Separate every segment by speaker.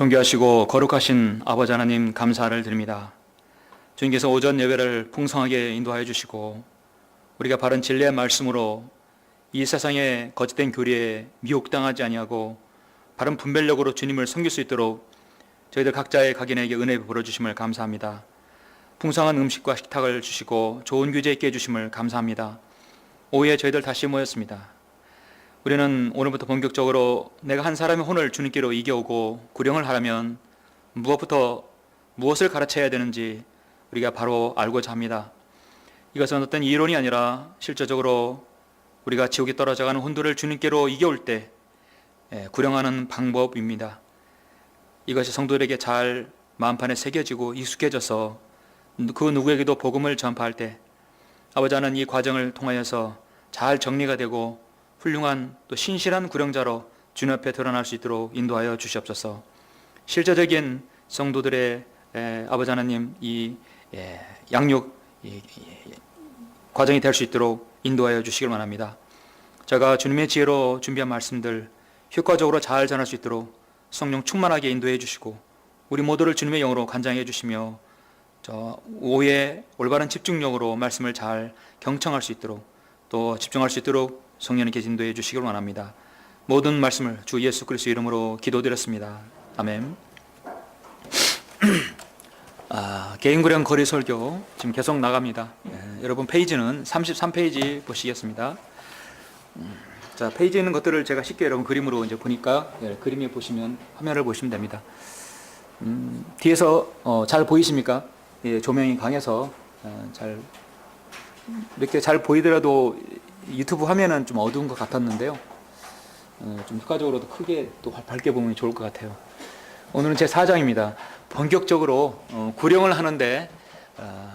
Speaker 1: 존귀하시고 거룩하신 아버지 하나님 감사를 드립니다. 주님께서 오전 예배를 풍성하게 인도하여 주시고 우리가 바른 진리의 말씀으로 이 세상의 거짓된 교리에 미혹당하지 아니하고 바른 분별력으로 주님을 섬길 수 있도록 저희들 각자의 각인에게 은혜 베풀어 주심을 감사합니다. 풍성한 음식과 식탁을 주시고 좋은 규제 있게 해주심을 감사합니다. 오후에 저희들 다시 모였습니다. 우리는 오늘부터 본격적으로 내가 한 사람의 혼을 주님께로 이겨오고 구령을 하려면 무엇부터 무엇을 가르쳐야 되는지 우리가 바로 알고자 합니다. 이것은 어떤 이론이 아니라 실제적으로 우리가 지옥에 떨어져가는 혼들을 주님께로 이겨올 때 구령하는 방법입니다. 이것이 성도들에게 잘 마음판에 새겨지고 익숙해져서 그 누구에게도 복음을 전파할 때 아버지 하나님 이 과정을 통하여서 잘 정리가 되고 훌륭한 또 신실한 구령자로 주님 앞에 드러날 수 있도록 인도하여 주시옵소서. 실제적인 성도들의 아버지 하나님 이 양육 과정이 될 수 있도록 인도하여 주시길 원합니다. 제가 주님의 지혜로 준비한 말씀들 효과적으로 잘 전할 수 있도록 성령 충만하게 인도해 주시고 우리 모두를 주님의 영으로 간장해 주시며 오후에 올바른 집중력으로 말씀을 잘 경청할 수 있도록 또 집중할 수 있도록 성령님께 인도해 주시길 원합니다. 모든 말씀을 주 예수 그리스도 이름으로 기도드렸습니다. 아멘. 개인 구령 거리 설교 지금 계속 나갑니다. 여러분 페이지는 33페이지 보시겠습니다. 자, 페이지에 있는 것들을 제가 쉽게 여러분 그림으로 이제 보니까 그림에 보시면 화면을 보시면 됩니다. 뒤에서 잘 보이십니까? 조명이 강해서 잘 이렇게 잘 보이더라도 유튜브 화면은 좀 어두운 것 같았는데요. 좀 효과적으로도 크게 또 밝게 보면 좋을 것 같아요. 오늘은 제 4장입니다. 본격적으로 구령을 하는데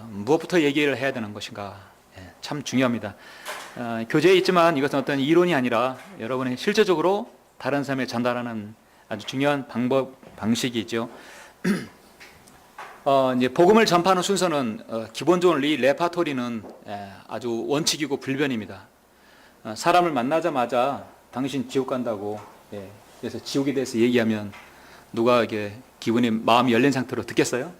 Speaker 1: 무엇부터 얘기를 해야 되는 것인가 참 중요합니다. 교재에 있지만 이것은 어떤 이론이 아니라 여러분이 실제적으로 다른 사람에 전달하는 아주 중요한 방식이죠. 이제 복음을 전파하는 순서는 기본적으로 이 레파토리는 아주 원칙이고 불변입니다. 사람을 만나자마자 당신 지옥 간다고 그래서 지옥에 대해서 얘기하면 누가 이게 기분이 마음이 열린 상태로 듣겠어요?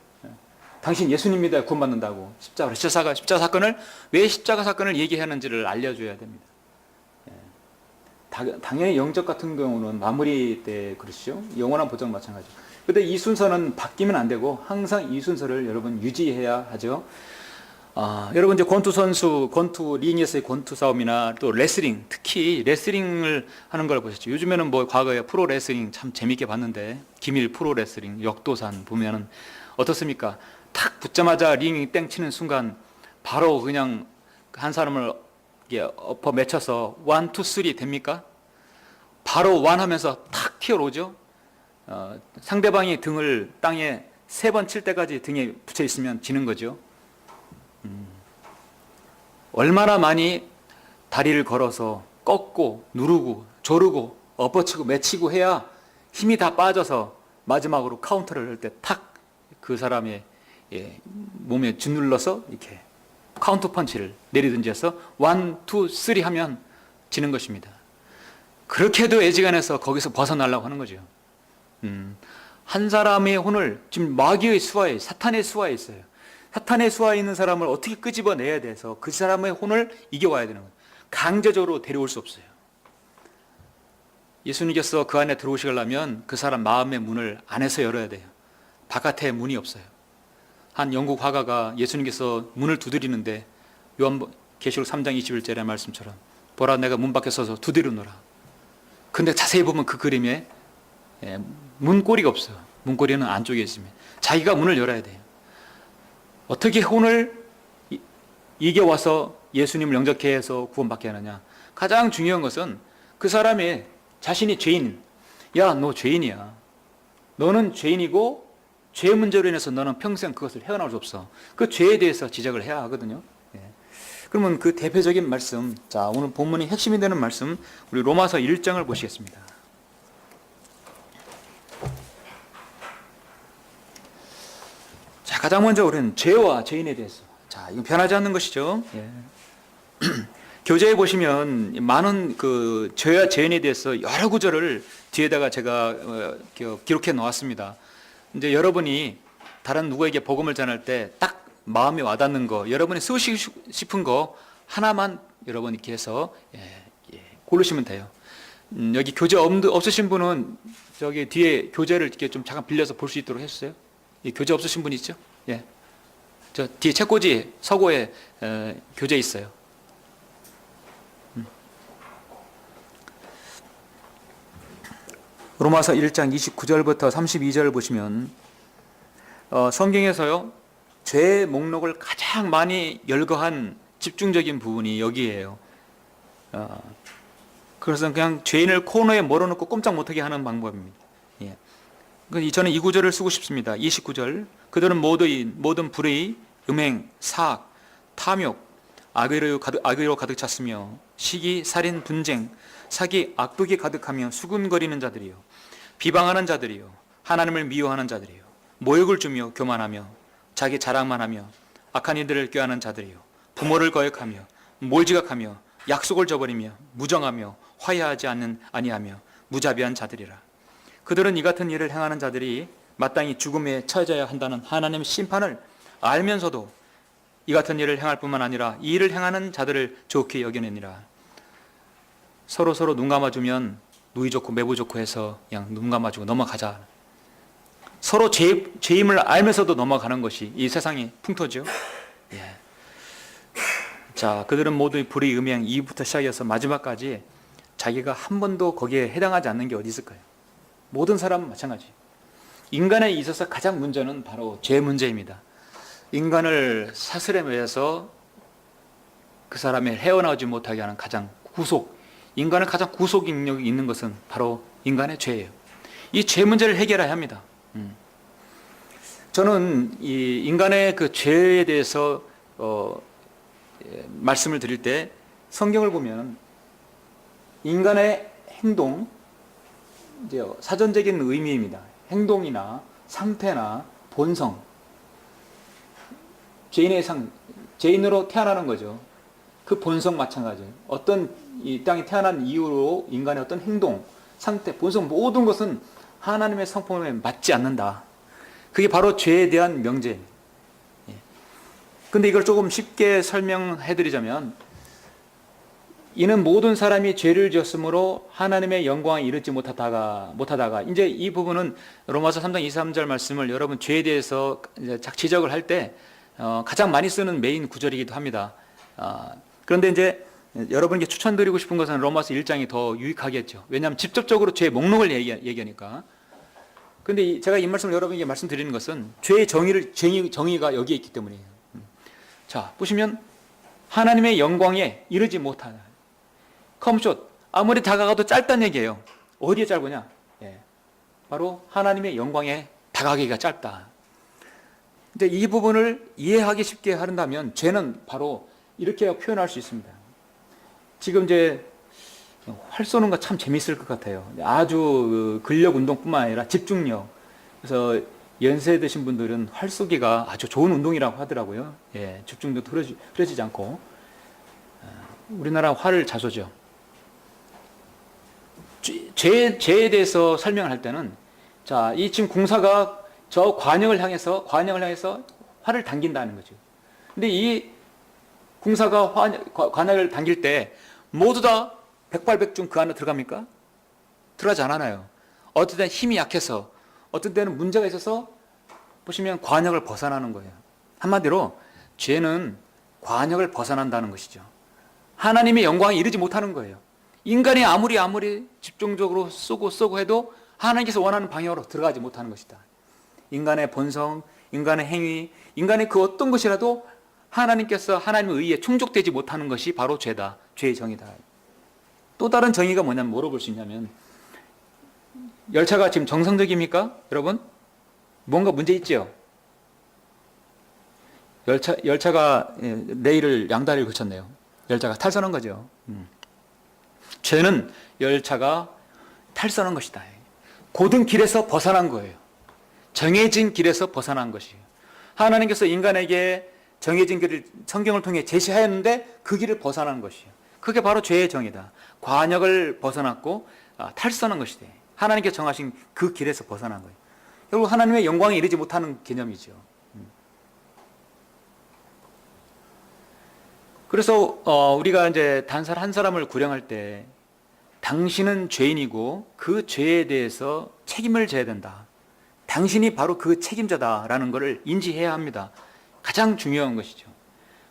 Speaker 1: 당신 예수님입니다 구원받는다고 십자가 사건을 왜 십자가 사건을 얘기하는지를 알려줘야 됩니다. 당연히 영적 같은 경우는 마무리 때 그렇죠. 영원한 보장 마찬가지죠. 근데 이 순서는 바뀌면 안 되고 항상 이 순서를 여러분 유지해야 하죠. 여러분 이제 권투 링에서의 권투 싸움이나 또 레슬링, 특히 레슬링을 하는 걸 보셨죠. 요즘에는 뭐 과거에 프로 레슬링 참 재밌게 봤는데 기밀 프로 레슬링 역도산 보면은 어떻습니까? 탁 붙자마자 링이 땡 치는 순간 바로 그냥 한 사람을 엎어 맺혀서 1, 2, 3 됩니까? 바로 완 하면서 탁 튀어오르죠. 상대방이 등을 땅에 3번 칠 때까지 등에 붙여 있으면 지는 거죠. 얼마나 많이 다리를 걸어서 꺾고 누르고 조르고 엎어치고 맺히고 해야 힘이 다 빠져서 마지막으로 카운터를 할 때 탁 그 사람의 몸에 짓눌러서 이렇게 카운터 펀치를 내리든지 해서 1, 2, 3 하면 지는 것입니다. 그렇게도 애지간해서 거기서 벗어나려고 하는 거죠. 한 사람의 혼을 지금 마귀의 수하에 사탄의 수하에 있어요. 사탄의 수하에 있는 사람을 어떻게 끄집어내야 돼서 그 사람의 혼을 이겨와야 되는 거예요. 강제적으로 데려올 수 없어요. 예수님께서 그 안에 들어오시려면 그 사람 마음의 문을 안에서 열어야 돼요. 바깥에 문이 없어요. 한 영국 화가가 예수님께서 문을 두드리는데 계시록 3장 21절의 말씀처럼 보라 내가 문 밖에 서서 두드리노라. 근데 자세히 보면 그 그림에 문고리가 없어요. 문고리는 안쪽에 있습니다. 자기가 문을 열어야 돼요. 어떻게 혼을 이겨와서 예수님을 영접케 해서 구원받게 하느냐. 가장 중요한 것은 그 사람이 자신이 죄인. 야, 너 죄인이야. 너는 죄인이고 죄 문제로 인해서 너는 평생 그것을 헤어나올 수 없어. 그 죄에 대해서 지적을 해야 하거든요. 그러면 그 대표적인 말씀, 자 오늘 본문이 핵심이 되는 말씀, 우리 로마서 1장을 보시겠습니다. 자, 가장 먼저 우리는 죄와 죄인에 대해서. 자, 이건 변하지 않는 것이죠. 교재에 보시면 많은 그 죄와 죄인에 대해서 여러 구절을 뒤에다가 제가 기록해 놓았습니다. 이제 여러분이 다른 누구에게 복음을 전할 때 딱 마음에 와닿는 거, 여러분이 쓰시고 싶은 거 하나만 여러분 이렇게 해서 고르시면 돼요. 여기 교재 없으신 분은 저기 뒤에 교재를 이렇게 좀 잠깐 빌려서 볼 수 있도록 해주세요. 이 교재 없으신 분 있죠? 예. 저 뒤에 책꽂이 서고에 교재 있어요. 로마서 1장 29절부터 32절 보시면 성경에서요 죄의 목록을 가장 많이 열거한 집중적인 부분이 여기에요. 그래서 그냥 죄인을 코너에 몰아넣고 꼼짝 못하게 하는 방법입니다. 예. 저는 이 구절을 쓰고 싶습니다. 29절. 그들은 모든 불의, 음행, 사악, 탐욕, 악의로 가득 찼으며 시기, 살인, 분쟁, 사기, 악독이 가득하며 수군거리는 자들이요 비방하는 자들이요 하나님을 미워하는 자들이요 모욕을 주며 교만하며 자기 자랑만 하며 악한 이들을 꾀하는 자들이요 부모를 거역하며 몰지각하며 약속을 저버리며 무정하며 화해하지 아니하며 무자비한 자들이라. 그들은 이 같은 일을 행하는 자들이 마땅히 죽음에 처해져야 한다는 하나님의 심판을 알면서도 이 같은 일을 행할 뿐만 아니라 이 일을 행하는 자들을 좋게 여겨내니라. 서로 눈 감아주면 누이 좋고 매부 좋고 해서 그냥 눈 감아주고 넘어가자. 서로 죄임을 알면서도 넘어가는 것이 이 세상의 풍토죠. 예. 자, 그들은 모두 불의, 음행, 이부터 시작해서 마지막까지 자기가 한 번도 거기에 해당하지 않는 게 어디 있을까요? 모든 사람은 마찬가지. 인간에 있어서 가장 문제는 바로 죄 문제입니다. 인간을 사슬에 매서 그 사람을 헤어나오지 못하게 하는 가장 인간의 가장 구속 능력이 있는 것은 바로 인간의 죄예요. 이 죄 문제를 해결해야 합니다. 저는 이 인간의 그 죄에 대해서 말씀을 드릴 때 성경을 보면 인간의 행동, 이제 사전적인 의미입니다. 행동이나 상태나 본성, 죄인으로 태어나는 거죠. 그 본성 마찬가지예요. 어떤 이 땅에 태어난 이후로 인간의 어떤 행동, 상태, 본성 모든 것은 하나님의 성품에 맞지 않는다. 그게 바로 죄에 대한 명제입니다. 근데 이걸 조금 쉽게 설명해 드리자면 이는 모든 사람이 죄를 지었으므로 하나님의 영광에 이르지 못하다가 이제 이 부분은 로마서 3장 23절 말씀을 여러분 죄에 대해서 지적을 할 때 가장 많이 쓰는 메인 구절이기도 합니다. 그런데 이제 여러분께 추천드리고 싶은 것은 로마서 1장이 더 유익하겠죠. 왜냐하면 직접적으로 죄의 목록을 얘기하니까. 그런데 제가 이 말씀을 여러분에게 말씀드리는 것은 죄의 정의가 여기에 있기 때문이에요. 자, 보시면 하나님의 영광에 이르지 못하다. 컴숏, 아무리 다가가도 짧다는 얘기예요. 어디에 짧으냐? 바로 하나님의 영광에 다가가기가 짧다. 이제 이 부분을 이해하기 쉽게 한다면 죄는 바로 이렇게 표현할 수 있습니다. 지금 이제 활 쏘는 거 참 재밌을 것 같아요. 아주 근력 운동뿐만 아니라 집중력. 그래서 연세 드신 분들은 활 쏘기가 아주 좋은 운동이라고 하더라고요. 집중도 흐려지지 않고. 우리나라 활을 잘 쏘죠. 죄에 대해서 설명을 할 때는 자, 이 지금 공사가 저 관역을 향해서 활을 당긴다는 거죠. 근데 이 공사가 관역을 당길 때 모두 다 백발백중 그 안에 들어갑니까? 들어가지 않아요. 어떤 때는 힘이 약해서, 어떤 때는 문제가 있어서 보시면 관역을 벗어나는 거예요. 한마디로 죄는 관역을 벗어난다는 것이죠. 하나님의 영광에 이르지 못하는 거예요. 인간이 아무리 집중적으로 쏘고 해도 하나님께서 원하는 방향으로 들어가지 못하는 것이다. 인간의 본성, 인간의 행위, 인간의 그 어떤 것이라도 하나님께서 하나님의 의에 충족되지 못하는 것이 바로 죄다. 죄의 정의다. 또 다른 정의가 뭐냐면 뭐로 볼 수 있냐면 열차가 지금 정상적입니까? 여러분? 뭔가 문제 있죠? 열차가 레일을 양다리를 거쳤네요. 열차가 탈선한 거죠. 죄는 열차가 탈선한 것이다. 고든 길에서 벗어난 거예요. 정해진 길에서 벗어난 것이에요. 하나님께서 인간에게 정해진 길을 성경을 통해 제시하였는데 그 길을 벗어난 것이에요. 그게 바로 죄의 정의다. 관역을 벗어났고 탈선한 것이다. 하나님께 정하신 그 길에서 벗어난 거예요. 결국 하나님의 영광에 이르지 못하는 개념이죠. 그래서 우리가 이제 단사 한 사람을 구령할 때 당신은 죄인이고 그 죄에 대해서 책임을 져야 된다. 당신이 바로 그 책임자다라는 것을 인지해야 합니다. 가장 중요한 것이죠.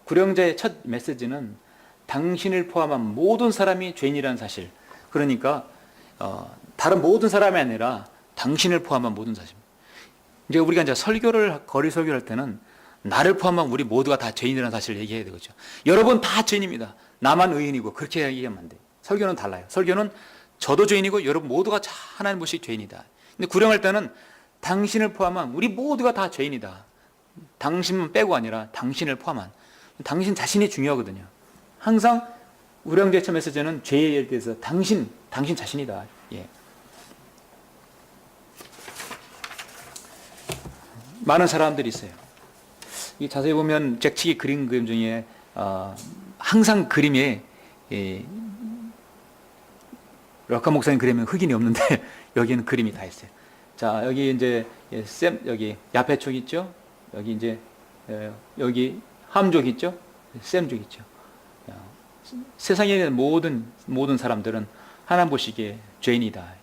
Speaker 1: 구령자의 첫 메시지는 당신을 포함한 모든 사람이 죄인이라는 사실. 그러니까 다른 모든 사람이 아니라 당신을 포함한 모든 사실. 이제 우리가 이제 거리 설교를 할 때는 나를 포함한 우리 모두가 다 죄인이라는 사실을 얘기해야 되겠죠. 여러분 다 죄인입니다. 나만 의인이고 그렇게 얘기하면 안 돼요. 설교는 달라요. 설교는 저도 죄인이고 여러분 모두가 하나님 보시 죄인이다. 근데 구령할 때는 당신을 포함한 우리 모두가 다 죄인이다. 당신만 빼고 아니라 당신을 포함한. 당신 자신이 중요하거든요. 항상 구령제의 첫 메시지는 죄에 대해서 당신 자신이다. 예. 많은 사람들이 있어요. 이 자세히 보면 잭치기 그림 중에 항상 그림에 럭카 목사님 그림에 흑인이 없는데 여기는 그림이 다 있어요. 자, 여기 이제 여기 야페족 있죠? 여기 이제 여기 함족 있죠? 셈족 있죠? 세상에 있는 모든 사람들은 하나님 보시기에 죄인이다.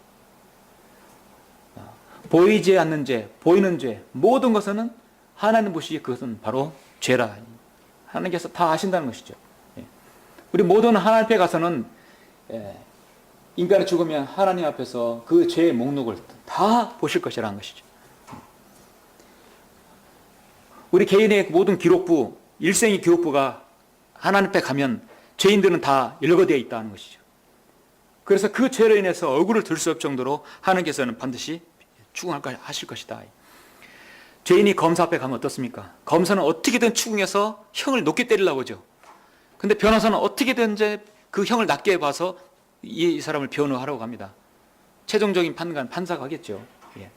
Speaker 1: 보이지 않는 죄, 보이는 죄, 모든 것은 하나님 보시기에 그것은 바로 죄라. 하나님께서 다 아신다는 것이죠. 우리 모두는 하나님 앞에 가서는 인간이 죽으면 하나님 앞에서 그 죄의 목록을 다 보실 것이라는 것이죠. 우리 개인의 모든 기록부, 일생의 기록부가 하나님 앞에 가면 죄인들은 다 일거되어 있다는 것이죠. 그래서 그 죄로 인해서 얼굴을 들 수 없을 정도로 하나님께서는 반드시 추궁하실 것이다. 죄인이 검사 앞에 가면 어떻습니까? 검사는 어떻게든 추궁해서 형을 높게 때리려고 하죠. 근데 변호사는 어떻게든지 그 형을 낮게 봐서 이 사람을 변호하라고 합니다. 최종적인 판단 판사가 하겠죠. 예.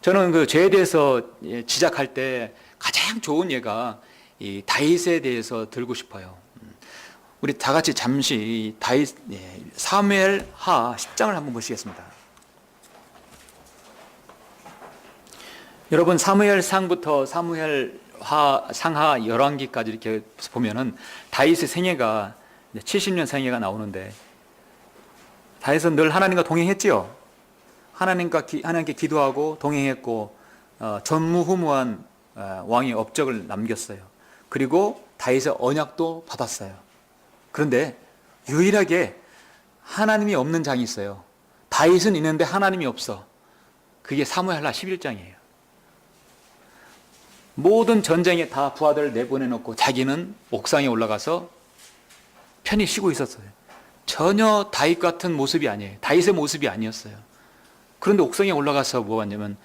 Speaker 1: 저는 그 죄에 대해서 지적할 때 가장 좋은 예가 이 다윗에 대해서 들고 싶어요. 우리 다 같이 잠시 다윗 사무엘하 10장을 한번 보시겠습니다. 여러분 사무엘상부터 사무엘하 상하 열왕기까지 이렇게 보면은 다윗의 생애가 70년 생애가 나오는데 다윗은 늘 하나님과 동행했지요. 하나님께 기도하고 동행했고 전무후무한 왕의 업적을 남겼어요. 그리고 다윗의 언약도 받았어요. 그런데 유일하게 하나님이 없는 장이 있어요. 다윗은 있는데 하나님이 없어. 그게 사무엘하 11장이에요. 모든 전쟁에 다 부하들을 내보내놓고 자기는 옥상에 올라가서 편히 쉬고 있었어요. 전혀 다윗 같은 모습이 아니에요. 다윗의 모습이 아니었어요. 그런데 옥상에 올라가서 뭐 하냐면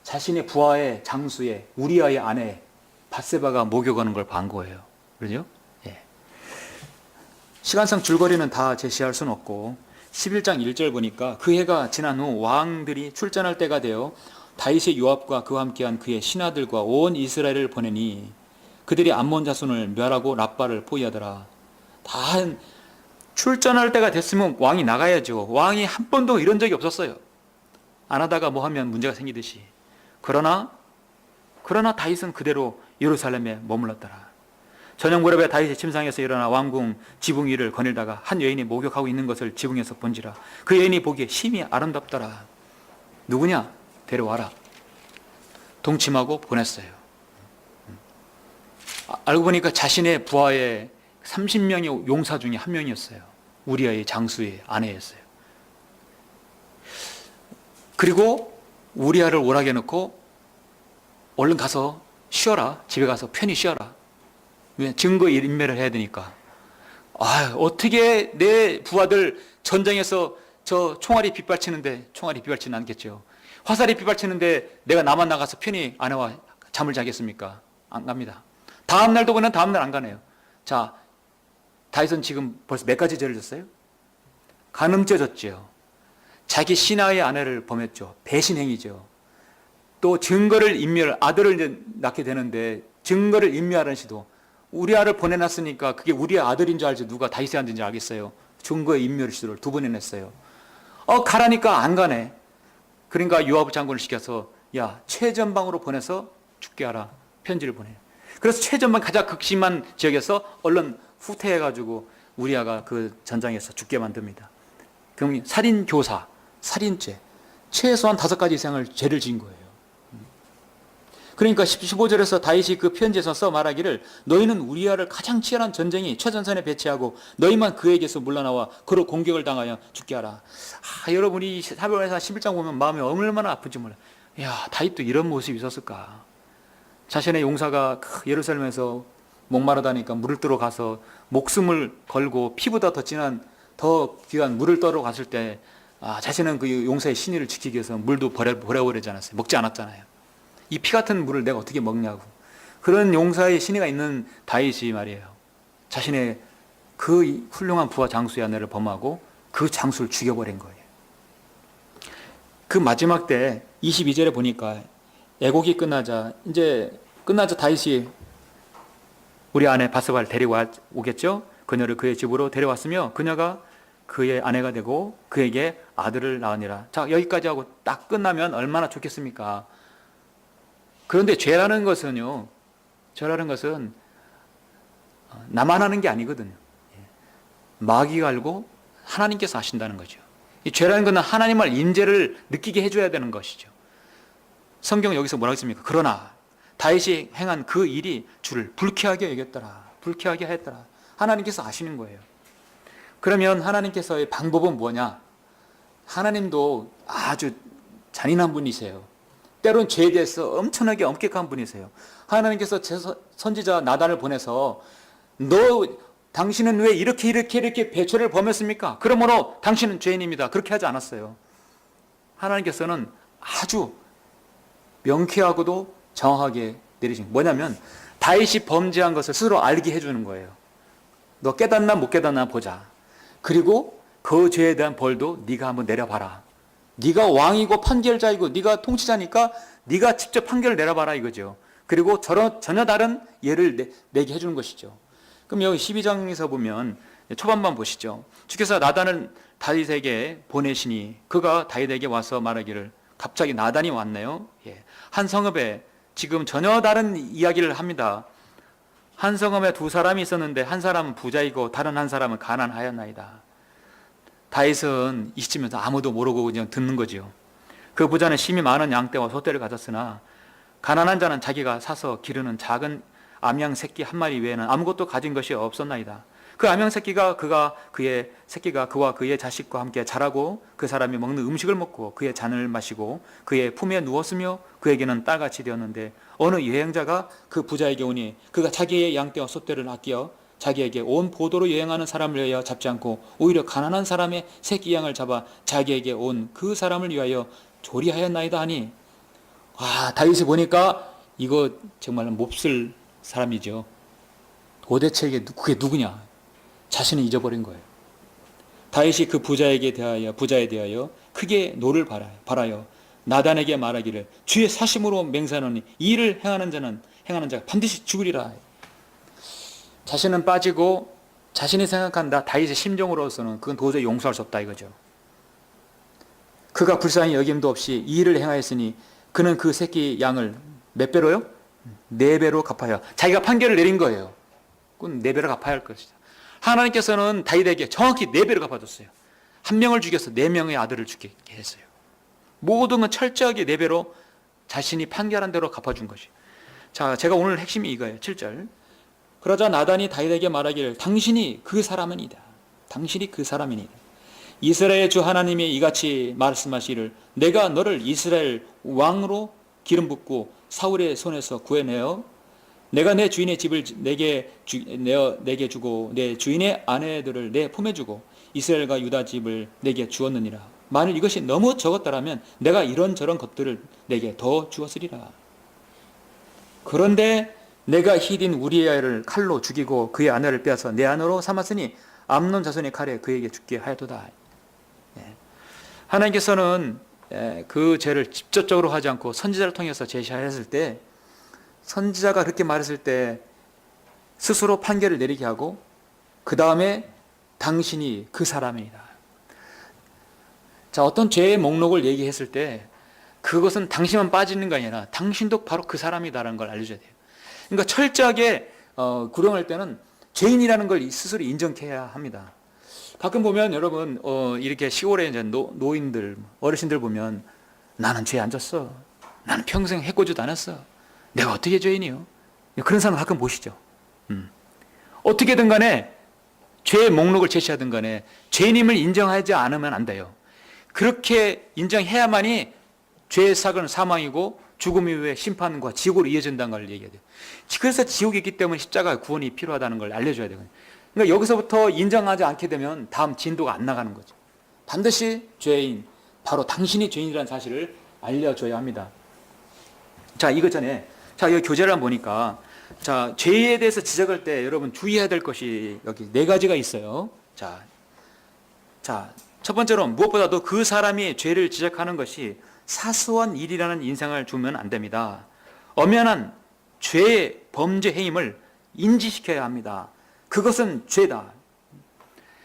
Speaker 1: 자신의 부하의 장수의 우리아의 아내 밧세바가 목욕하는 걸 본 거예요. 그러죠? 예. 시간상 줄거리는 다 제시할 수는 없고 11장 1절 보니까 그 해가 지난 후 왕들이 출전할 때가 되어 다윗의 요압과 그와 함께한 그의 신하들과 온 이스라엘을 보내니 그들이 암몬 자손을 멸하고 랍바를 포위하더라. 다 출전할 때가 됐으면 왕이 나가야죠. 왕이 한 번도 이런 적이 없었어요. 안 하다가 뭐 하면 문제가 생기듯이. 그러나 다윗은 그대로 예루살렘에 머물렀더라. 저녁 무렵에 다윗이 침상에서 일어나 왕궁 지붕 위를 거닐다가 한 여인이 목욕하고 있는 것을 지붕에서 본지라. 그 여인이 보기에 심히 아름답더라. 누구냐? 데려와라. 동침하고 보냈어요. 알고 보니까 자신의 부하의 30명의 용사 중에 한 명이었어요. 우리아의 장수의 아내였어요. 그리고 우리아를 오라게 놓고 얼른 가서 쉬어라. 집에 가서 편히 쉬어라. 왜? 증거 인멸을 해야 되니까. 어떻게 내 부하들 전쟁에서 저 총알이 빗발치는데, 총알이 빗발치는 않겠죠. 화살이 빗발치는데 내가 나만 나가서 편히 아내와 잠을 자겠습니까? 안 갑니다. 다음 날도 보면 다음 날 안 가네요. 자, 다윗은 지금 벌써 몇 가지 죄를 졌어요? 간음죄 졌죠. 자기 신하의 아내를 범했죠. 배신행위죠. 또 증거를 인멸, 아들을 이제 낳게 되는데 증거를 인멸하는 시도. 우리아를 보내놨으니까 그게 우리의 아들인 줄 알지 누가 다윗의 아들인지 알겠어요. 증거의 인멸시도를 두 번 해냈어요. 가라니까 안 가네. 그러니까 요압 장군을 시켜서 야, 최전방으로 보내서 죽게 하라. 편지를 보내요. 그래서 최전방 가장 극심한 지역에서 얼른 후퇴해가지고 우리아가 그 전장에서 죽게 만듭니다. 그럼 살인 교사, 살인죄, 최소한 5가지 이상을 죄를 지은 거예요. 그러니까 15절에서 다윗이 그 편지에서 써 말하기를 너희는 우리아를 가장 치열한 전쟁이 최전선에 배치하고 너희만 그에게서 물러나와 그로 공격을 당하여 죽게 하라. 여러분이 사무엘상 11장 보면 마음이 얼마나 아픈지 몰라요. 야, 다윗도 이런 모습이 있었을까. 자신의 용사가 예루살렘에서 목마르다니까 물을 뜨러 가서 목숨을 걸고 피보다 더 진한 더 귀한 물을 떠러 갔을 때 자신은 그 용사의 신의를 지키기 위해서 물도 버려버리지 않았어요. 먹지 않았잖아요. 이 피 같은 물을 내가 어떻게 먹냐고. 그런 용사의 신의가 있는 다윗이 말이에요. 자신의 그 훌륭한 부하 장수의 아내를 범하고 그 장수를 죽여버린 거예요. 그 마지막 때 22절에 보니까 애곡이 끝나자 다윗이 우리 아내 바스바를 데리고 오겠죠. 그녀를 그의 집으로 데려왔으며 그녀가 그의 아내가 되고 그에게 아들을 낳으니라. 자, 여기까지 하고 딱 끝나면 얼마나 좋겠습니까? 그런데 죄라는 것은 나만 하는 게 아니거든요. 마귀가 알고 하나님께서 하신다는 거죠. 이 죄라는 것은 하나님의 임재를 느끼게 해줘야 되는 것이죠. 성경 여기서 뭐라고 했습니까? 그러나 다윗이 행한 그 일이 주를 불쾌하게 여겼더라. 불쾌하게 하였더라. 하나님께서 아시는 거예요. 그러면 하나님께서의 방법은 뭐냐? 하나님도 아주 잔인한 분이세요. 때론 죄에 대해서 엄청나게 엄격한 분이세요. 하나님께서 선지자 나단을 보내서 당신은 왜 이렇게 죄를 범했습니까? 그러므로 당신은 죄인입니다. 그렇게 하지 않았어요. 하나님께서는 아주 명쾌하고도 정확하게 내리신 뭐냐면 다윗이 범죄한 것을 스스로 알게 해주는 거예요. 너 깨닫나 못 깨닫나 보자. 그리고 그 죄에 대한 벌도 네가 한번 내려봐라. 네가 왕이고 판결자이고 네가 통치자니까 네가 직접 판결을 내려봐라 이거죠. 그리고 전혀 다른 예를 내게 해주는 것이죠. 그럼 여기 12장에서 보면 초반만 보시죠. 주께서 나단을 다윗에게 보내시니 그가 다윗에게 와서 말하기를 갑자기 나단이 왔네요. 한 성읍에 지금 전혀 다른 이야기를 합니다. 한 성읍에 두 사람이 있었는데 한 사람은 부자이고 다른 한 사람은 가난하였나이다. 다윗은 이 시점에서 아무도 모르고 그냥 듣는 거죠. 그 부자는 심히 많은 양떼와 소떼를 가졌으나 가난한 자는 자기가 사서 기르는 작은 암양 새끼 한 마리 외에는 아무것도 가진 것이 없었나이다. 그 암양 새끼가 그의 새끼가 그와 그의 자식과 함께 자라고 그 사람이 먹는 음식을 먹고 그의 잔을 마시고 그의 품에 누웠으며 그에게는 딸같이 되었는데 어느 여행자가 그 부자에게 오니 그가 자기의 양떼와 소떼를 아끼어 자기에게 온 포도로 여행하는 사람을 위하여 잡지 않고 오히려 가난한 사람의 새끼 양을 잡아 자기에게 온 그 사람을 위하여 조리하였나이다 하니 다윗이 보니까 이거 정말 몹쓸 사람이죠. 도대체 그게 누구냐? 자신을 잊어버린 거예요. 다윗이 그 부자에 대하여 크게 노를 발하여 나단에게 말하기를 주의 사심으로 맹세하노니 이 일을 행하는 자가 반드시 죽으리라. 자신은 빠지고 자신이 생각한다. 다윗의 심정으로서는 그건 도저히 용서할 수 없다 이거죠. 그가 불쌍히 여김도 없이 이 일을 행하였으니 그는 그 새끼 양을 몇 배로요? 4배로 갚아야. 자기가 판결을 내린 거예요. 그건 4배로 갚아야 할 것이다. 하나님께서는 다윗에게 정확히 4배로 갚아줬어요. 한 명을 죽여서 4명의 아들을 죽게 했어요. 모든 건 철저하게 4배로 자신이 판결한 대로 갚아준 것이에요. 자, 제가 오늘 핵심이 이거예요. 7절. 그러자 나단이 다윗에게 말하기를 당신이 그 사람이니이다. 당신이 그 사람이니이다. 이스라엘의 주 하나님이 이같이 말씀하시기를 내가 너를 이스라엘 왕으로 기름 붓고 사울의 손에서 구해내어 내가 내 주인의 집을 내게 주고 내 주인의 아내들을 내 품에 주고 이스라엘과 유다 집을 내게 주었느니라. 만일 이것이 너무 적었다라면 내가 이런저런 것들을 내게 더 주었으리라. 그런데 내가 히딘 우리아를 칼로 죽이고 그의 아내를 빼앗아 내 아내로 삼았으니 암논 자손의 칼에 그에게 죽게 하였도다. 하나님께서는 그 죄를 직접적으로 하지 않고 선지자를 통해서 제시하였을 때 선지자가 그렇게 말했을 때 스스로 판결을 내리게 하고 그 다음에 당신이 그 사람이다. 자, 어떤 죄의 목록을 얘기했을 때 그것은 당신만 빠지는 게 아니라 당신도 바로 그 사람이다라는 걸 알려줘야 돼요. 그러니까 철저하게 구령할 때는 죄인이라는 걸 스스로 인정해야 합니다. 가끔 보면 여러분 이렇게 시골에 이제 노인들, 어르신들 보면 나는 죄 안 졌어. 나는 평생 해코지도 않았어. 내가 어떻게 죄인이요? 그런 사람 가끔 보시죠. 어떻게든 간에 죄의 목록을 제시하든 간에 죄인임을 인정하지 않으면 안 돼요. 그렇게 인정해야만이 죄의 사건은 사망이고 죽음 이후에 심판과 지옥으로 이어진다는 걸 얘기해야 돼요. 그래서 지옥이 있기 때문에 십자가 구원이 필요하다는 걸 알려줘야 돼요. 그러니까 여기서부터 인정하지 않게 되면 다음 진도가 안 나가는 거죠. 반드시 죄인, 바로 당신이 죄인이라는 사실을 알려줘야 합니다. 자, 이것 전에 여기 교재를 한번 보니까 자, 죄에 대해서 지적할 때 여러분 주의해야 될 것이 여기 4가지가 있어요. 자, 첫 번째로 무엇보다도 그 사람이 죄를 지적하는 것이 사소한 일이라는 인상을 주면 안 됩니다. 엄연한 죄의 범죄 행위를 인지시켜야 합니다. 그것은 죄다.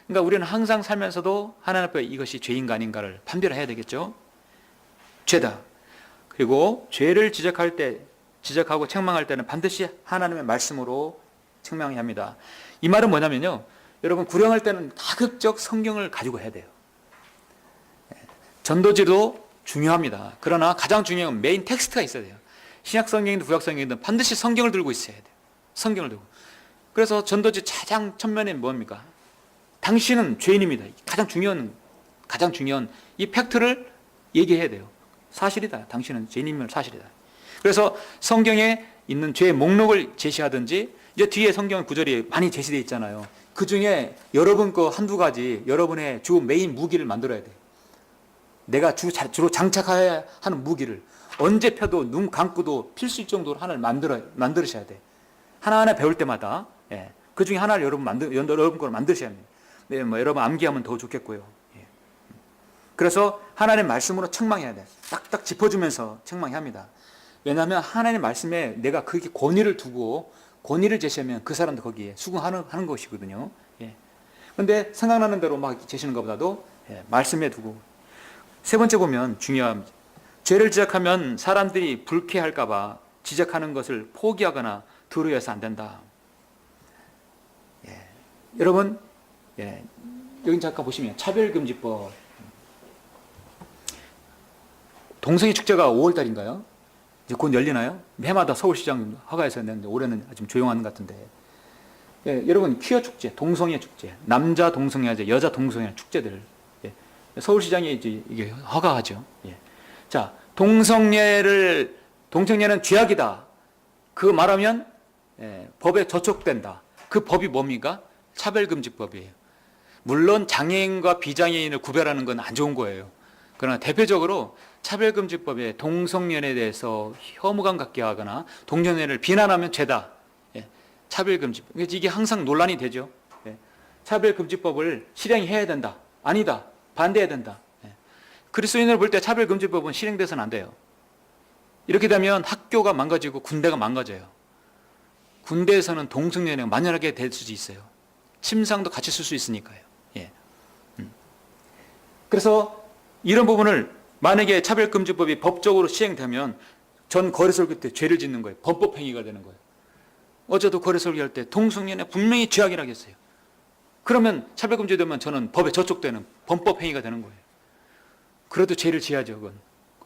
Speaker 1: 그러니까 우리는 항상 살면서도 하나님 앞에 이것이 죄인가 아닌가를 판별을 해야 되겠죠. 죄다. 그리고 죄를 지적하고 책망할 때는 반드시 하나님의 말씀으로 책망해야 합니다. 이 말은 뭐냐면요, 여러분 구령할 때는 다급적 성경을 가지고 해야 돼요. 전도지도 중요합니다. 그러나 가장 중요한 건 메인 텍스트가 있어야 돼요. 신약 성경이든 구약 성경이든 반드시 성경을 들고 있어야 돼요. 성경을 들고. 그래서 전도지 가장 첫면에 뭡니까? 당신은 죄인입니다. 가장 중요한 이 팩트를 얘기해야 돼요. 사실이다. 당신은 죄인임을 사실이다. 그래서 성경에 있는 죄의 목록을 제시하든지, 이제 뒤에 성경 구절이 많이 제시되어 있잖아요. 그 중에 여러분 거 한두 가지, 여러분의 주 메인 무기를 만들어야 돼요. 내가 주로 장착해야 하는 무기를 언제 펴도 눈 감고도 필 수 있을 정도로 하나를 만들으셔야 돼. 하나하나 배울 때마다 그 중에 하나를 여러분 걸 만드셔야 합니다. 네, 여러분 암기하면 더 좋겠고요. 그래서 하나님의 말씀으로 책망해야 돼. 딱딱 짚어주면서 책망해야 합니다. 왜냐하면 하나님의 말씀에 내가 그렇게 권위를 두고 권위를 제시하면 그 사람도 거기에 수긍하는 것이거든요. 그런데 생각나는 대로 막 제시하는 것보다도 말씀에 두고. 세 번째 보면 중요합니다. 죄를 지적하면 사람들이 불쾌할까 봐 지적하는 것을 포기하거나 두려워해서 안 된다. 여러분, 여기 잠깐 보시면 차별금지법. 동성애 축제가 5월달인가요? 이제 곧 열리나요? 해마다 서울시장 허가해서 했는데 올해는 좀 조용한 것 같은데. 여러분, 퀴어 축제, 동성애 축제, 남자 동성애제, 여자 동성애 축제들 서울시장이 이제 이게 허가하죠. 자, 동성애는 죄악이다. 그 말하면 법에 저촉된다. 그 법이 뭡니까? 차별금지법이에요. 물론 장애인과 비장애인을 구별하는 건 안 좋은 거예요. 그러나 대표적으로 차별금지법에 동성연애에 대해서 혐오감 갖게 하거나 동성연애를 비난하면 죄다. 차별금지법. 이게 항상 논란이 되죠. 차별금지법을 실행해야 된다. 아니다. 반대해야 된다. 그리스도인을 볼 때 차별금지법은 실행돼서는 안 돼요. 이렇게 되면 학교가 망가지고 군대가 망가져요. 군대에서는 동성연애가 만연하게 될 수도 있어요. 침상도 같이 쓸 수 있으니까요. 그래서 이런 부분을 만약에 차별금지법이 법적으로 시행되면 전 거래설교 때 죄를 짓는 거예요. 범법행위가 되는 거예요. 어제도 거래설교할 때 동성연애 분명히 죄악이라고 했어요. 그러면 차별금지되면 저는 법에 저촉되는 범법행위가 되는 거예요. 그래도 죄를 지어야죠. 그건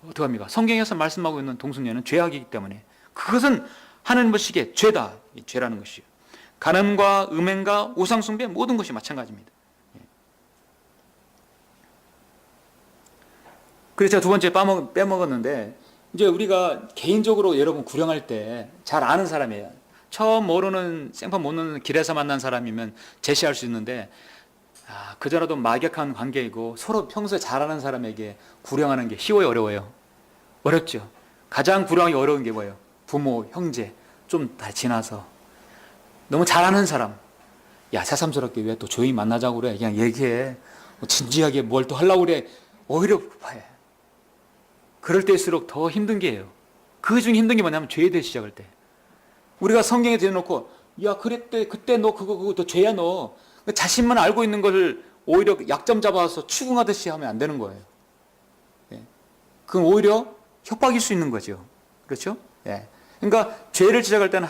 Speaker 1: 어떡합니까? 성경에서 말씀하고 있는 동성연애는 죄악이기 때문에 그것은 하나님 보시기에 죄다. 죄라는 것이요. 간음과 음행과 우상숭배 모든 것이 마찬가지입니다. 그래서 제가 두 번째 빼먹었는데, 이제 우리가 개인적으로 여러분 구령할 때 잘 아는 사람이에요. 처음 모르는 생판 모르는 길에서 만난 사람이면 제시할 수 있는데, 그전에도 막역한 관계이고 서로 평소에 잘 아는 사람에게 구령하는 게 쉬워요, 어려워요? 어렵죠. 가장 구령하기 어려운 게 뭐예요? 부모, 형제, 좀 다 지나서 너무 잘 아는 사람. 야, 새삼스럽게 왜 또 조용히 만나자고 그래? 그냥 얘기해. 진지하게 뭘 또 하려고 그래? 오히려 급해. 그럴 때일수록 더 힘든 게예요. 그 중에 힘든 게 뭐냐면 죄에 대해 시작할 때. 우리가 성경에 대놓고
Speaker 2: 야, 그랬대. 그때 너 그거 너 죄야 너. 자신만 알고 있는 것을 오히려 약점 잡아서 추궁하듯이 하면 안 되는 거예요. 예. 그건 오히려 협박일 수 있는 거죠. 그렇죠? 예. 그러니까 죄를 지적할 때는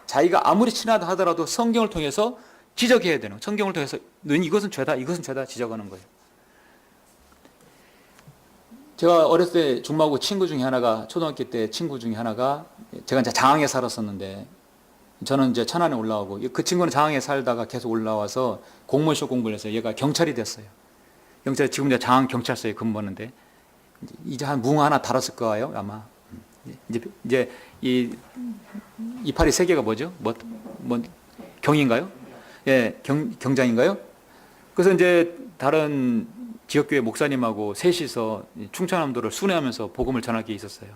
Speaker 2: 자기가 아무리 친하다 하더라도 성경을 통해서 지적해야 되는, 성경을 통해서 넌 이것은 죄다, 이것은 죄다 지적하는 거예요. 제가 어렸을 때 중마고 친구 중에 하나가, 초등학교 때 친구 중에 하나가, 제가 이제 장항에 살았었는데 저는 이제 천안에 올라오고, 그 친구는 장항에 살다가 계속 올라와서 공무원 시험 공부를 해서 얘가 경찰이 됐어요. 경찰, 지금 이제 장항 경찰서에 근무하는데 이제 한 뭉 하나 달았을 거예요 아마. 이제 이파리 세 개가 뭐죠? 뭐 경인가요? 예, 경장인가요? 그래서 이제 다른 지역교회 목사님하고 셋이서 충청남도를 순회하면서 복음을 전할 게 있었어요.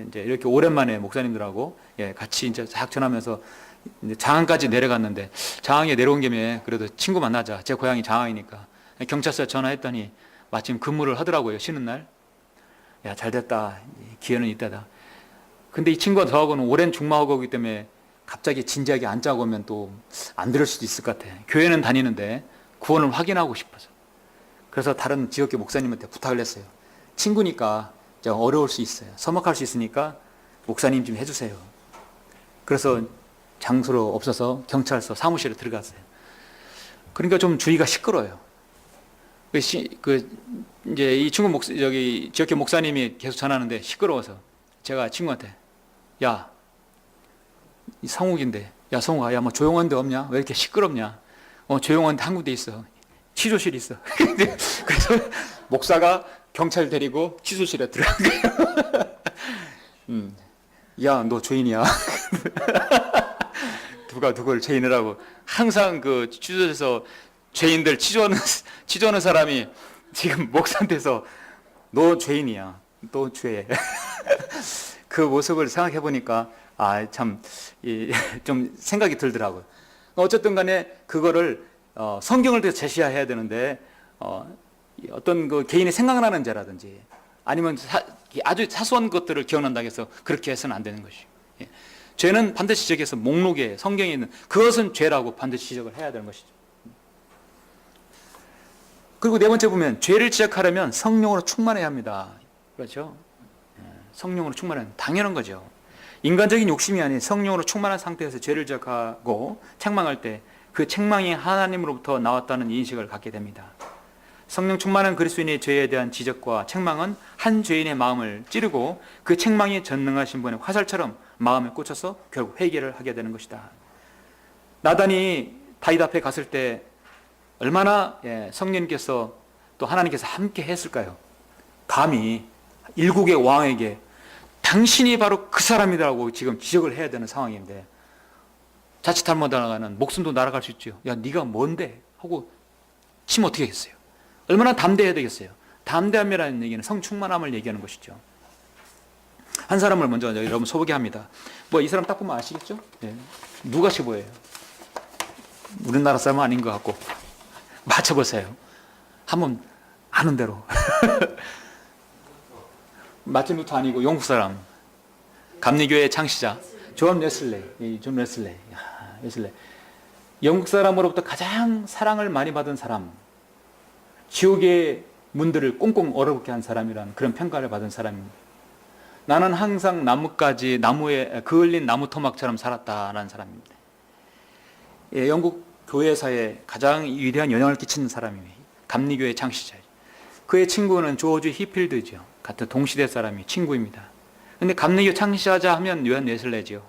Speaker 2: 이제 이렇게 오랜만에 목사님들하고 같이 이제 싹 전하면서 이제 장항까지 내려갔는데, 장항에 내려온 김에 그래도 친구 만나자. 제 고향이 장항이니까 경찰서에 전화했더니 마침 근무를 하더라고요. 쉬는 날. 야, 잘 됐다. 기회는 이때다. 근데 이 친구가 저하고는 오랜 중마하고이기 때문에 갑자기 진지하게 안 짜고 오면 또 안 들을 수도 있을 것 같아. 교회는 다니는데 구원을 확인하고 싶어서. 그래서 다른 지역교 목사님한테 부탁을 했어요. 친구니까 어려울 수 있어요. 서먹할 수 있으니까 목사님 좀 해주세요. 그래서 장소로 없어서 경찰서 사무실에 들어갔어요. 그러니까 좀 주위가 시끄러워요. 이제 이 친구 지역교 목사님이 계속 전하는데 시끄러워서 제가 친구한테, 야, 이 성욱인데, 야, 성욱아, 야, 뭐 조용한 데 없냐? 왜 이렇게 시끄럽냐? 조용한 데 한 군데 있어. 취조실 있어. 그래서 목사가 경찰 데리고 취조실에 들어간 거예요. 야, 너 죄인이야. 누가 누굴 죄인이라고. 항상 그 취조실에서 죄인들 취조하는 사람이 지금 목사한테서 너 죄인이야. 너 죄. 그 모습을 생각해 보니까 참 좀 생각이 들더라고요. 어쨌든 간에 그거를 성경을 통해서 제시해야 되는데 어떤 그 개인이 생각나는 죄라든지 아니면 아주 사소한 것들을 기억난다고 해서 그렇게 해서는 안 되는 것이죠. 예. 죄는 반드시 지적해서 목록에 성경에 있는 그것은 죄라고 반드시 지적을 해야 되는 것이죠. 그리고 네 번째 보면 죄를 지적하려면 성령으로 충만해야 합니다. 그렇죠? 성령으로 충만한 당연한 거죠. 인간적인 욕심이 아닌 성령으로 충만한 상태에서 죄를 지적하고 책망할 때 그 책망이 하나님으로부터 나왔다는 인식을 갖게 됩니다. 성령 충만한 그리스도인의 죄에 대한 지적과 책망은 한 죄인의 마음을 찌르고 그 책망이 전능하신 분의 화살처럼 마음에 꽂혀서 결국 회개를 하게 되는 것이다. 나단이 다윗 앞에 갔을 때 얼마나 성령님께서 또 하나님께서 함께 했을까요? 감히 일국의 왕에게 당신이 바로 그 사람이라고 지금 지적을 해야 되는 상황인데, 자칫 잘못하다가는 목숨도 날아갈 수 있죠. 야, 네가 뭔데? 하고 치면 어떻게 하겠어요? 얼마나 담대해야 되겠어요? 담대함이라는 얘기는 성충만함을 얘기하는 것이죠. 한 사람을 먼저 여러분 소개합니다. 뭐 이 사람 딱 보면 아시겠죠? 네. 누가시 보여요? 우리나라 사람은 아닌 것 같고 맞춰보세요. 한번 아는 대로. 마틴 루터 아니고 영국 사람, 감리교회 창시자 존 웨슬레이. 존 웨슬레이. 웨슬레이. 영국 사람으로부터 가장 사랑을 많이 받은 사람, 지옥의 문들을 꽁꽁 얼어붙게 한 사람이라는 그런 평가를 받은 사람입니다. 나는 항상 나무에 그을린 나무 토막처럼 살았다라는 사람입니다. 영국 교회사에 가장 위대한 영향을 끼치는 사람입니다. 감리교회 창시자죠. 그의 친구는 조지 히필드죠. 같은 동시대 사람이 친구입니다. 그런데 감리교 창시자 하면 요한 웨슬레죠.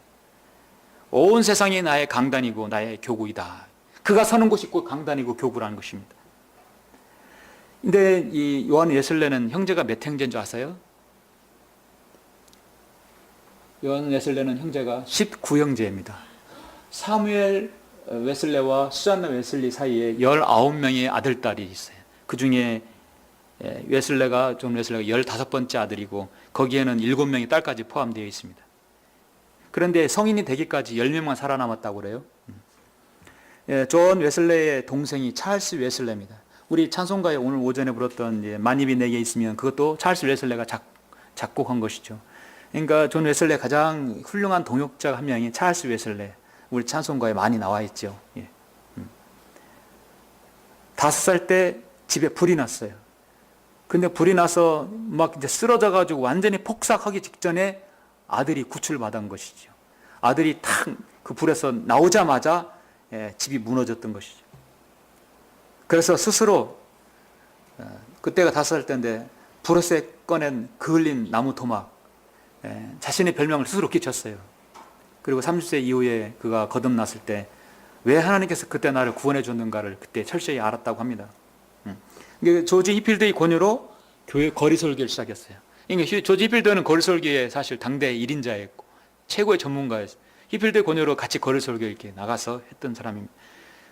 Speaker 2: 온 세상이 나의 강단이고 나의 교구이다. 그가 서는 곳이 곧 강단이고 교구라는 것입니다. 근데 이 요한 웨슬레는 형제가 몇 형제인 줄 아세요? 요한 웨슬레는 형제가 19형제입니다. 사무엘 웨슬레와 수잔나 웨슬리 사이에 19명의 아들, 딸이 있어요. 그 중에 존 웨슬레가 15번째 아들이고 거기에는 7명의 딸까지 포함되어 있습니다. 그런데 성인이 되기까지 10명만 살아남았다고 그래요. 존 웨슬레의 동생이 찰스 웨슬레입니다. 우리 찬송가에 오늘 오전에 불렀던 만입이 내게 있으면 그것도 찰스 웨슬레가 작곡한 것이죠. 그러니까 존 웨슬레 가장 훌륭한 동역자 한 명이 찰스 웨슬레. 우리 찬송가에 많이 나와 있죠. 예. 5살 때 집에 불이 났어요. 근데 불이 나서 막 이제 쓰러져 가지고 완전히 폭삭하기 직전에 아들이 구출받은 것이죠. 아들이 탁 그 불에서 나오자마자 집이 무너졌던 것이죠. 그래서 스스로 그때가 5살 때인데 불에서 꺼낸 그 흘린 나무 토막, 자신의 별명을 스스로 끼쳤어요. 그리고 30세 이후에 그가 거듭났을 때 왜 하나님께서 그때 나를 구원해 줬는가를 그때 철저히 알았다고 합니다. 조지 히필드의 권유로 교회 거리 설교를 시작했어요. 조지 히필드는 거리 설교에 사실 당대 1인자였고 최고의 전문가였어요. 히필드의 권유로 같이 거리 설교 이렇게 나가서 했던 사람입니다.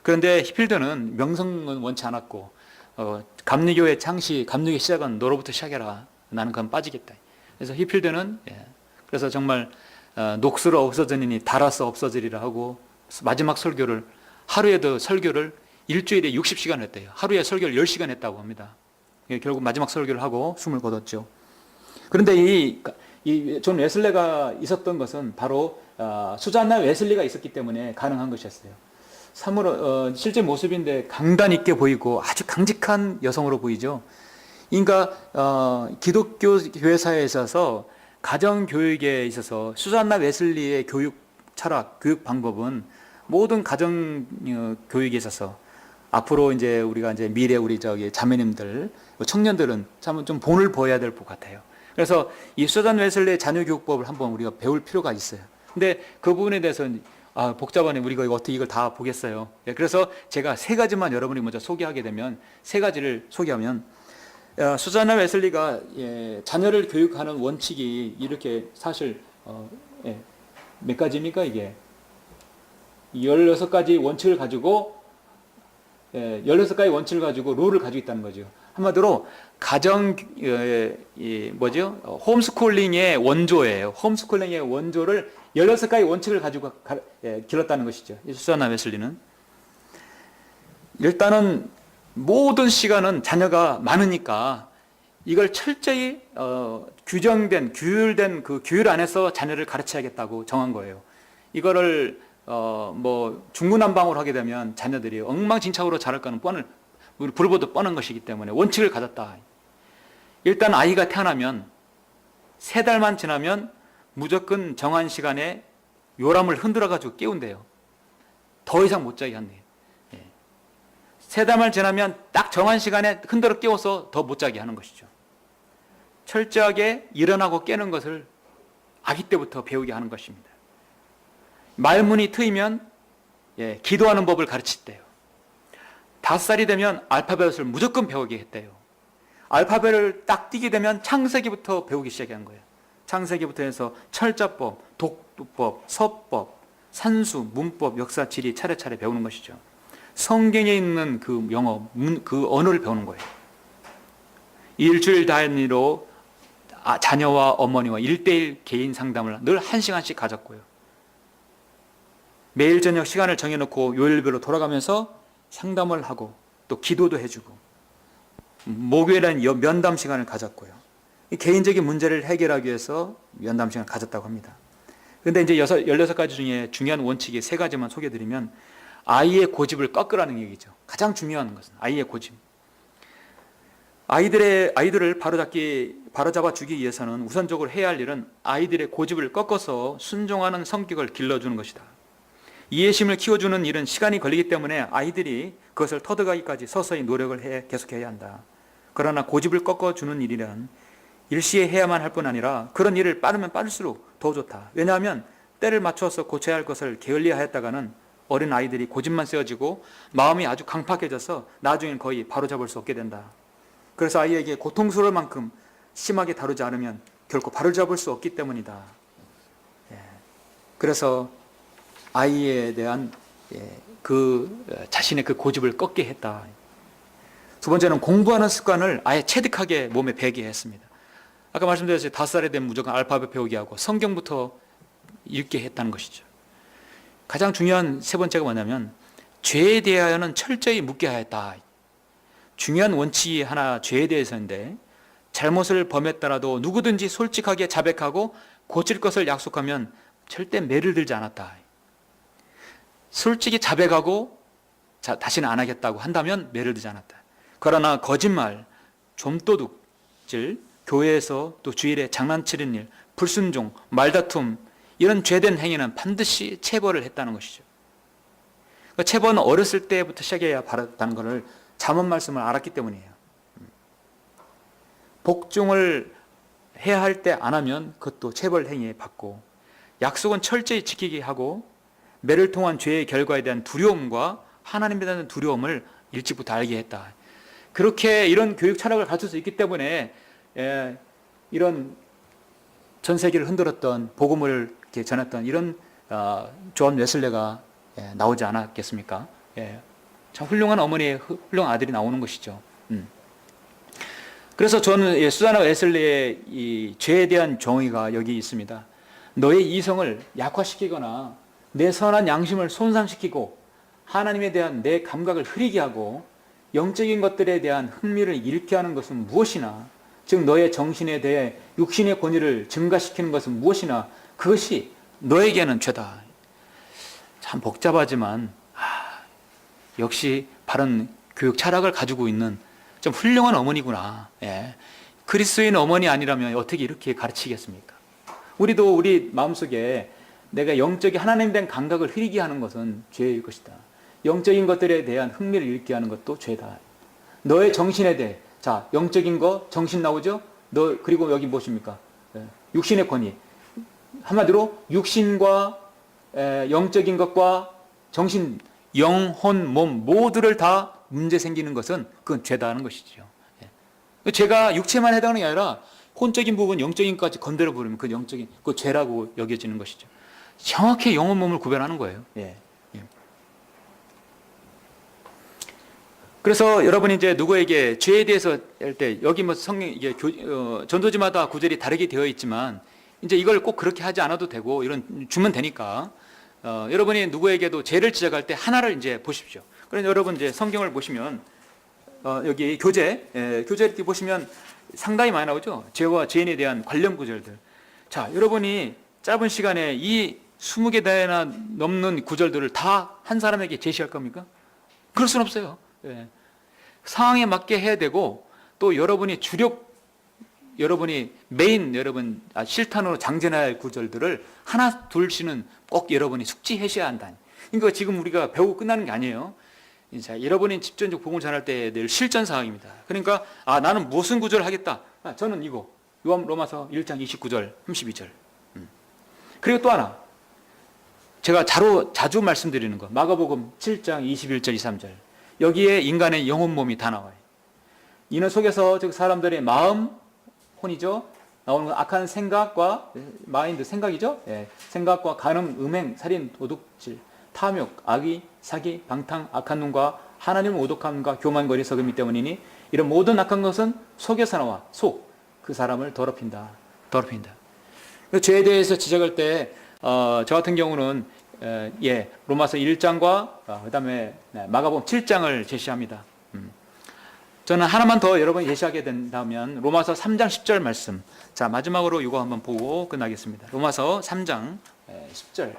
Speaker 2: 그런데 히필드는 명성은 원치 않았고 감리교의 창시, 감리교의 시작은 너로부터 시작해라. 나는 그건 빠지겠다. 그래서 히필드는 그래서 정말 녹슬어 없어지니 달아서 없어지리라 하고 마지막 설교를 하루에도 설교를 일주일에 60시간 했대요. 하루에 설교를 10시간 했다고 합니다. 결국 마지막 설교를 하고 숨을 거뒀죠. 그런데 이 존 웨슬레가 있었던 것은 바로 수잔나 웨슬리가 있었기 때문에 가능한 것이었어요. 실제 모습인데 강단 있게 보이고 아주 강직한 여성으로 보이죠. 그러니까 기독교 교회사에 있어서 가정 교육에 있어서 수잔나 웨슬리의 교육 철학, 교육 방법은 모든 가정 교육에 있어서 앞으로 이제 우리가 이제 미래 우리 자매님들, 청년들은 참 좀 본을 보여야 될 것 같아요. 그래서 이 수잔 웨슬리의 자녀 교육법을 한번 우리가 배울 필요가 있어요. 근데 그 부분에 대해서는 복잡하네. 우리가 어떻게 이걸 다 보겠어요. 그래서 제가 3가지만 여러분이 먼저 소개하게 되면 3가지를 소개하면 수잔나 웨슬리가 자녀를 교육하는 원칙이 이렇게 사실 몇 가지입니까 이게? 16가지 원칙을 가지고 16가지 원칙을 가지고 룰을 가지고 있다는 거죠. 한마디로 가정 홈스쿨링의 원조예요. 홈스쿨링의 원조를 16가지 원칙을 가지고 길렀다는 것이죠. 수잔나 웨슬리는 일단은 모든 시간은 자녀가 많으니까 이걸 철저히 규정된 규율된 그 규율 안에서 자녀를 가르쳐야겠다고 정한 거예요. 이거를 중구난방으로 하게 되면 자녀들이 엉망진창으로 자랄 거는 우리 불보듯 뻔한 것이기 때문에 원칙을 가졌다. 일단 아이가 태어나면 3달만 지나면 무조건 정한 시간에 요람을 흔들어 가지고 깨운대요. 더 이상 못 자게 한대요. 3달만 지나면 딱 정한 시간에 흔들어 깨워서 더 못 자게 하는 것이죠. 철저하게 일어나고 깨는 것을 아기 때부터 배우게 하는 것입니다. 말문이 트이면 기도하는 법을 가르치대요. 5살이 되면 알파벳을 무조건 배우게 했대요. 알파벳을 딱 띄게 되면 창세기부터 배우기 시작한 거예요. 창세기부터 해서 철자법, 독두법, 서법, 산수, 문법, 역사, 지리 차례차례 배우는 것이죠. 성경에 있는 그 영어, 그 언어를 배우는 거예요. 일주일 단위로 자녀와 어머니와 1:1 개인 상담을 늘 1시간씩 가졌고요. 매일 저녁 시간을 정해놓고 요일별로 돌아가면서 상담을 하고 또 기도도 해주고 목요일에는 면담 시간을 가졌고요. 개인적인 문제를 해결하기 위해서 면담 시간을 가졌다고 합니다. 그런데 이제 16가지 중에 중요한 원칙이 3가지만 소개해드리면 아이의 고집을 꺾으라는 얘기죠. 가장 중요한 것은 아이의 고집. 아이들을 바로잡아 주기 위해서는 우선적으로 해야 할 일은 아이들의 고집을 꺾어서 순종하는 성격을 길러주는 것이다. 이해심을 키워주는 일은 시간이 걸리기 때문에 아이들이 그것을 터득하기까지 서서히 노력을 계속해야 한다. 그러나 고집을 꺾어주는 일이란 일시에 해야만 할 뿐 아니라 그런 일을 빠르면 빠를수록 더 좋다. 왜냐하면 때를 맞춰서 고쳐야 할 것을 게을리하였다가는 어린 아이들이 고집만 세워지고 마음이 아주 강팍해져서 나중엔 거의 바로잡을 수 없게 된다. 그래서 아이에게 고통스러울 만큼 심하게 다루지 않으면 결코 바로잡을 수 없기 때문이다. 그래서 아이에 대한 자신의 그 고집을 꺾게 했다. 2번째는 공부하는 습관을 아예 체득하게 몸에 배게 했습니다. 아까 말씀드렸듯이 5살에 되면 무조건 알파벳 배우게 하고 성경부터 읽게 했다는 것이죠. 가장 중요한 3번째가 뭐냐면 죄에 대하여는 철저히 묻게 하였다. 중요한 원칙이 하나 죄에 대해서인데 잘못을 범했더라도 누구든지 솔직하게 자백하고 고칠 것을 약속하면 절대 매를 들지 않았다.
Speaker 1: 솔직히 자백하고 다시는 안 하겠다고 한다면 매를 드지 않았다. 그러나 거짓말, 좀도둑질, 교회에서 또 주일에 장난치는 일, 불순종, 말다툼 이런 죄된 행위는 반드시 체벌을 했다는 것이죠. 그러니까 체벌은 어렸을 때부터 시작해야 바랐다는 것을 잠언 말씀을 알았기 때문이에요. 복종을 해야 할 때 안 하면 그것도 체벌 행위에 받고, 약속은 철저히 지키게 하고, 매를 통한 죄의 결과에 대한 두려움과 하나님에 대한 두려움을 일찍부터 알게 했다. 그렇게 이런 교육 철학을 가질 수 있기 때문에 이런 전 세계를 흔들었던 복음을 이렇게 전했던 이런 존 웨슬레가 나오지 않았겠습니까? 참 훌륭한 어머니의 훌륭한 아들이 나오는 것이죠. 그래서 저는 수자나 웨슬레의 이 죄에 대한 정의가 여기 있습니다. 너의 이성을 약화시키거나 내 선한 양심을 손상시키고 하나님에 대한 내 감각을 흐리게 하고 영적인 것들에 대한 흥미를 잃게 하는 것은 무엇이나, 즉 너의 정신에 대해 육신의 권위를 증가시키는 것은 무엇이나 그것이 너에게는 죄다. 참 복잡하지만 역시 바른 교육 철학을 가지고 있는 좀 훌륭한 어머니구나. 그리스도인 어머니 아니라면 어떻게 이렇게 가르치겠습니까? 우리도 우리 마음속에 내가 영적인 하나님에 대한 감각을 흐리게 하는 것은 죄일 것이다. 영적인 것들에 대한 흥미를 잃게 하는 것도 죄다. 너의 정신에 대해, 자, 영적인 거, 정신 나오죠? 그리고 여기 무엇입니까? 육신의 권위. 한마디로 육신과 영적인 것과 정신, 영혼, 몸 모두를 다 문제 생기는 것은 그건 죄다 하는 것이죠. 죄가 육체만 해당하는 게 아니라 혼적인 부분, 영적인 것까지 건드려 버리면 그 영적인, 그 죄라고 여겨지는 것이죠. 정확히 영혼, 몸을 구별하는 거예요. 그래서 여러분이 이제 누구에게 죄에 대해서 할 때, 여기 뭐 성경, 이게 전도지마다 구절이 다르게 되어 있지만, 이제 이걸 꼭 그렇게 하지 않아도 되고, 이런, 주면 되니까, 여러분이 누구에게도 죄를 지적할 때 하나를 이제 보십시오. 그래서 여러분 이제 성경을 보시면, 여기 교재 이렇게 보시면 상당히 많이 나오죠? 죄와 죄인에 대한 관련 구절들. 자, 여러분이 짧은 시간에 이 20개나 넘는 구절들을 다 한 사람에게 제시할 겁니까? 그럴 수는 없어요. 상황에 맞게 해야 되고, 또 여러분이 메인 실탄으로 장전해야 할 구절들을 하나 둘씩은 꼭 여러분이 숙지하셔야 한다. 그러니까 지금 우리가 배우고 끝나는 게 아니에요. 자, 여러분이 집전적 복음을 전할 때 늘 실전 사항입니다. 그러니까 나는 무슨 구절을 하겠다. 저는 이거 로마서 1장 29절 32절. 그리고 또 하나, 제가 자주 말씀드리는 거, 마가복음 7장 21절 23절. 여기에 인간의 영혼, 몸이 다 나와요. 이는 속에서 사람들의 마음, 혼이죠. 나오는 건 악한 생각과 마인드, 생각이죠. 생각과 간음, 음행, 살인, 도둑질, 탐욕, 악의, 사기, 방탕, 악한 눈과 하나님을 오독함과 교만거리, 서금이 때문이니 이런 모든 악한 것은 속에서 나와 그 사람을 더럽힌다. 죄에 대해서 지적할 때 저 같은 경우는 로마서 1장과 그다음에 마가복음 7장을 제시합니다. 저는 하나만 더 여러분이 제시하게 된다면 로마서 3장 10절 말씀. 자, 마지막으로 이거 한번 보고 끝나겠습니다. 로마서 3장 10절.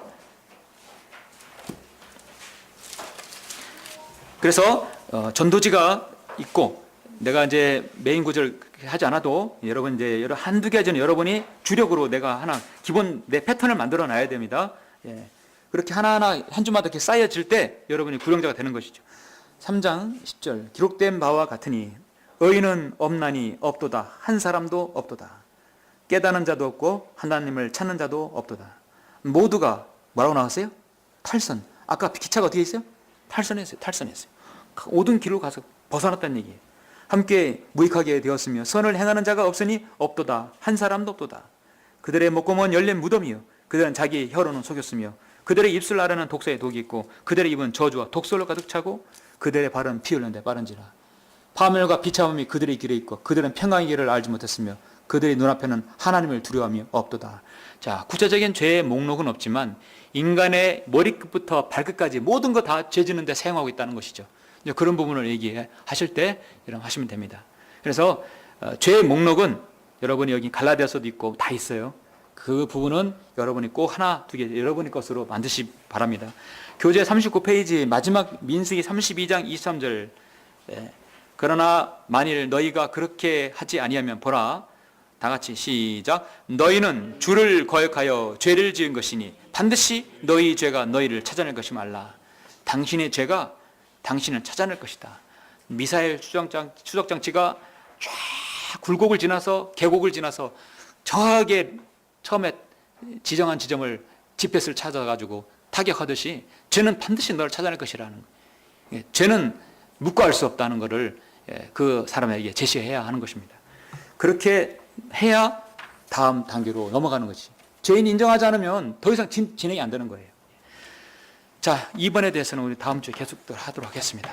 Speaker 1: 그래서 전도지가 있고, 내가 이제 메인 구절 하지 않아도 여러분 이제 한두 가지는 여러분이 주력으로 내가 하나 기본 내 패턴을 만들어 놔야 됩니다. 그렇게 하나하나 한 주마다 이렇게 쌓여질 때 여러분이 구령자가 되는 것이죠. 3장 10절. 기록된 바와 같으니 의인은 없나니 없도다. 한 사람도 없도다. 깨닫는 자도 없고 하나님을 찾는 자도 없도다. 모두가 뭐라고 나왔어요? 탈선. 아까 기차가 어떻게 있어요? 탈선했어요. 모든 길로 가서 벗어났다는 얘기예요. 함께 무익하게 되었으며 선을 행하는 자가 없으니 없도다. 한 사람도 없도다. 그들의 목구멍은 열린 무덤이요 그들은 자기 혀로는 속였으며 그들의 입술 아래는 독사의 독이 있고 그들의 입은 저주와 독설로 가득 차고 그들의 발은 피 흘리는 데 빠른지라. 파멸과 비참함이 그들의 길에 있고 그들은 평강의 길을 알지 못했으며 그들의 눈앞에는 하나님을 두려워함이 없도다. 자, 구체적인 죄의 목록은 없지만 인간의 머리끝부터 발끝까지 모든 거 다 죄지는 데 사용하고 있다는 것이죠. 그런 부분을 얘기하실 때 이런 하시면 됩니다. 그래서 죄의 목록은 여러분이 여기 갈라디아서도 있고 다 있어요.
Speaker 2: 그 부분은 여러분이 꼭 하나, 두 개 여러분의 것으로 만드시 바랍니다. 교재 39페이지 마지막 민수기 32장 23절. 그러나 만일 너희가 그렇게 하지 아니하면 보라. 다 같이 시작. 너희는 주를 거역하여 죄를 지은 것이니 반드시 너희 죄가 너희를 찾아낼 것이 말라. 당신의 죄가 당신을 찾아낼 것이다. 미사엘 추적장치가 쫙 굴곡을 지나서 계곡을 지나서 정확하게 처음에 지정한 지점을 지펫을 찾아가지고 타격하듯이 죄는 반드시 너를 찾아낼 것이라는 거예요. 죄는 묵과할 수 없다는 것을 그 사람에게 제시해야 하는 것입니다. 그렇게 해야 다음 단계로 넘어가는 것이. 죄인 인정하지 않으면 더 이상 진행이 안 되는 거예요. 자, 이번에 대해서는 우리 다음 주에 계속 하도록 하겠습니다.